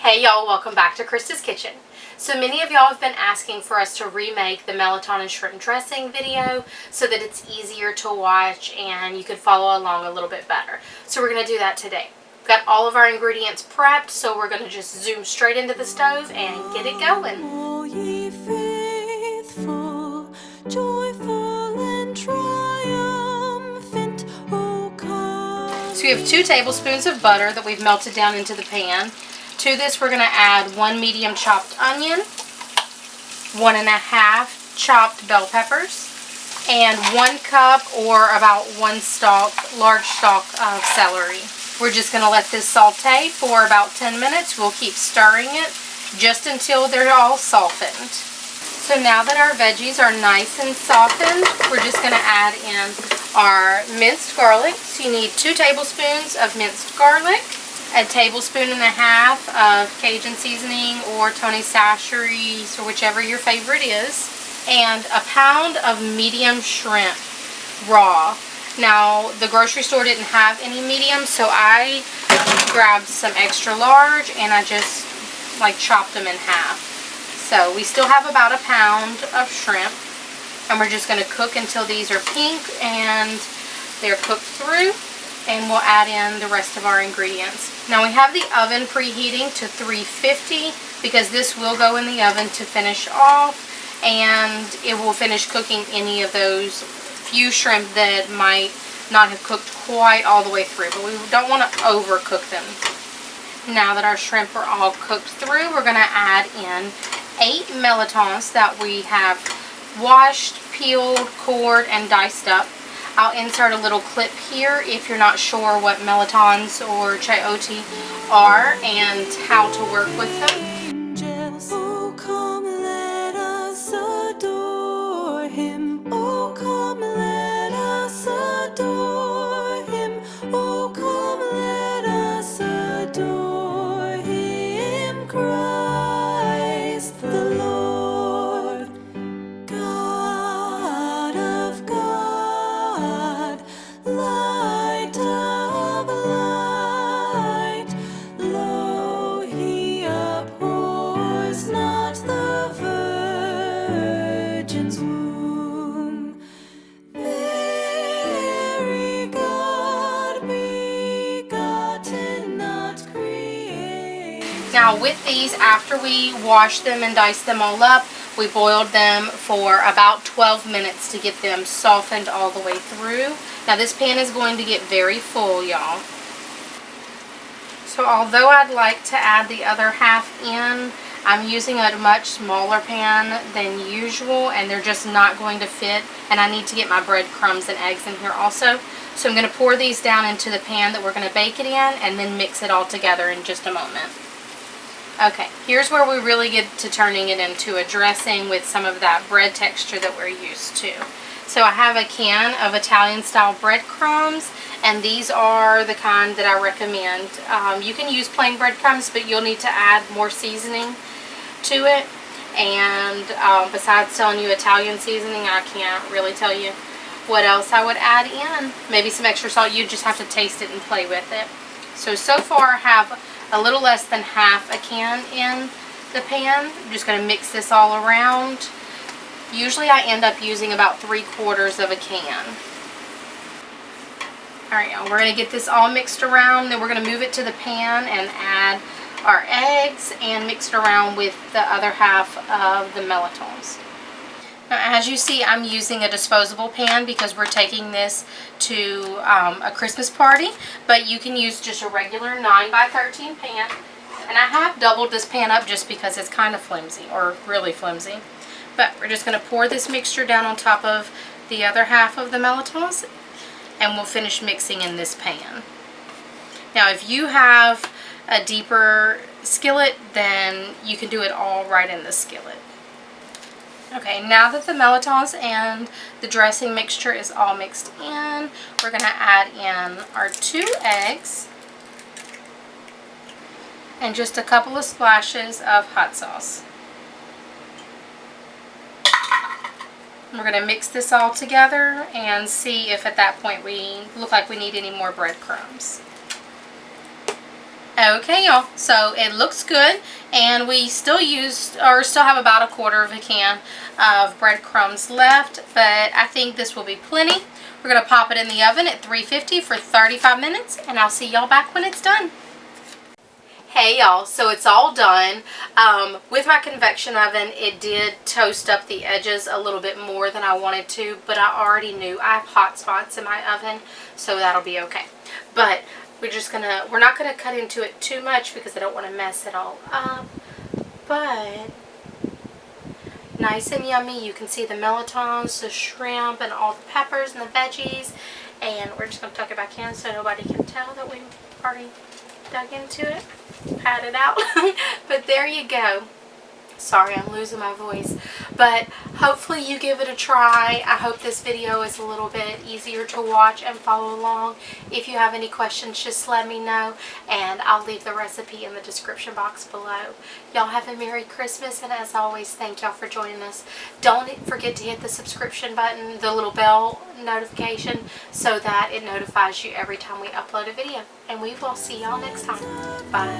Hey y'all, welcome back to Krista's Kitchen. So many of y'all have been asking for us to remake the Mirliton and shrimp dressing video so that it's easier to watch and you could follow along a little bit better. So we're going to do that today. We've got all of our ingredients prepped, so we're going to just zoom straight into the stove and get it going. O ye faithful, joyful and triumphant, O come. So we have 2 tablespoons of butter that we've melted down into the pan. To this we're going to add 1 medium chopped onion, 1½ chopped bell peppers, and 1 cup or about 1 large stalk of celery. We're just going to let this saute for about 10 minutes. We'll keep stirring it just until they're all softened. So now that our veggies are nice and softened, we're just going to add in our minced garlic. So you need 2 tablespoons of minced garlic, a tablespoon and a half of Cajun seasoning or Tony Chayotes, or whichever your favorite is, and a pound of medium shrimp raw. Now the grocery store didn't have any medium, so I grabbed some extra large and I just chopped them in half. So we still have about a pound of shrimp, and we're just going to cook until these are pink and they're cooked through. And we'll add in the rest of our ingredients. Now we have the oven preheating to 350 because this will go in the oven to finish off, and it will finish cooking any of those few shrimp that might not have cooked quite all the way through, but we don't want to overcook them. Now that our shrimp are all cooked through, we're going to add in 8 mirltons that we have washed, peeled, cored, and diced up. I'll insert a little clip here if you're not sure what mirltons or chayotes are and how to work with them. Angels, oh come let us adore him. Oh come let us adore him. Oh come let us adore him, Christ the Lord, God of God, light of light. Lo, he abhors not the virgin's womb. Very God begotten, not created. Now with these, after we washed them and diced them all up, we boiled them for about 12 minutes to get them softened all the way through. Now this pan is going to get very full, y'all. So although I'd like to add the other half in, I'm using a much smaller pan than usual, and they're just not going to fit, and I need to get my breadcrumbs and eggs in here also. So I'm going to pour these down into the pan that we're going to bake it in, and then mix it all together in just a moment. Okay, here's where we really get to turning it into a dressing with some of that bread texture that we're used to. So I have a can of Italian style breadcrumbs, and these are the kind that I recommend. You can use plain breadcrumbs, but you'll need to add more seasoning to it. And besides telling you Italian seasoning, I can't really tell you what else I would add in. Maybe some extra salt. You just have to taste it and play with it. So far I have a little less than half a can in the pan. I'm just going to mix this all around. Usually I end up using about 3/4 of a can. Alright y'all, we're going to get this all mixed around, then we're going to move it to the pan and add our eggs and mix it around with the other half of the mirltons. Now as you see, I'm using a disposable pan because we're taking this to a Christmas party, but you can use just a regular 9x13 pan. And I have doubled this pan up just because it's kind of flimsy, or really flimsy. But we're just going to pour this mixture down on top of the other half of the mirltons, and we'll finish mixing in this pan. Now if you have a deeper skillet, then you can do it all right in the skillet. Okay, now that the mirltons and the dressing mixture is all mixed in, we're going to add in our 2 eggs and just a couple of splashes of hot sauce. We're going to mix this all together and see if at that point we look like we need any more breadcrumbs. Okay, y'all, so it looks good, and we still have about a quarter of a can of breadcrumbs left, but I think this will be plenty. We're going to pop it in the oven at 350 for 35 minutes, and I'll see y'all back when it's done. Hey y'all, so it's all done. With my convection oven, it did toast up the edges a little bit more than I wanted to, but I already knew I have hot spots in my oven, so that'll be okay. But we're not gonna cut into it too much because I don't want to mess it all up. But nice and yummy. You can see the mirltons, the shrimp, and all the peppers and the veggies. And we're just gonna tuck it back in so nobody can tell that we've already dug into it, pat it out. But there you go. Sorry, I'm losing my voice, but hopefully you give it a try. I hope this video is a little bit easier to watch and follow along. If you have any questions, just let me know, and I'll leave the recipe in the description box below. Y'all have a Merry Christmas, and as always, thank y'all for joining us. Don't forget to hit the subscription button, the little bell notification, so that it notifies you every time we upload a video. And we will see y'all next time. Bye.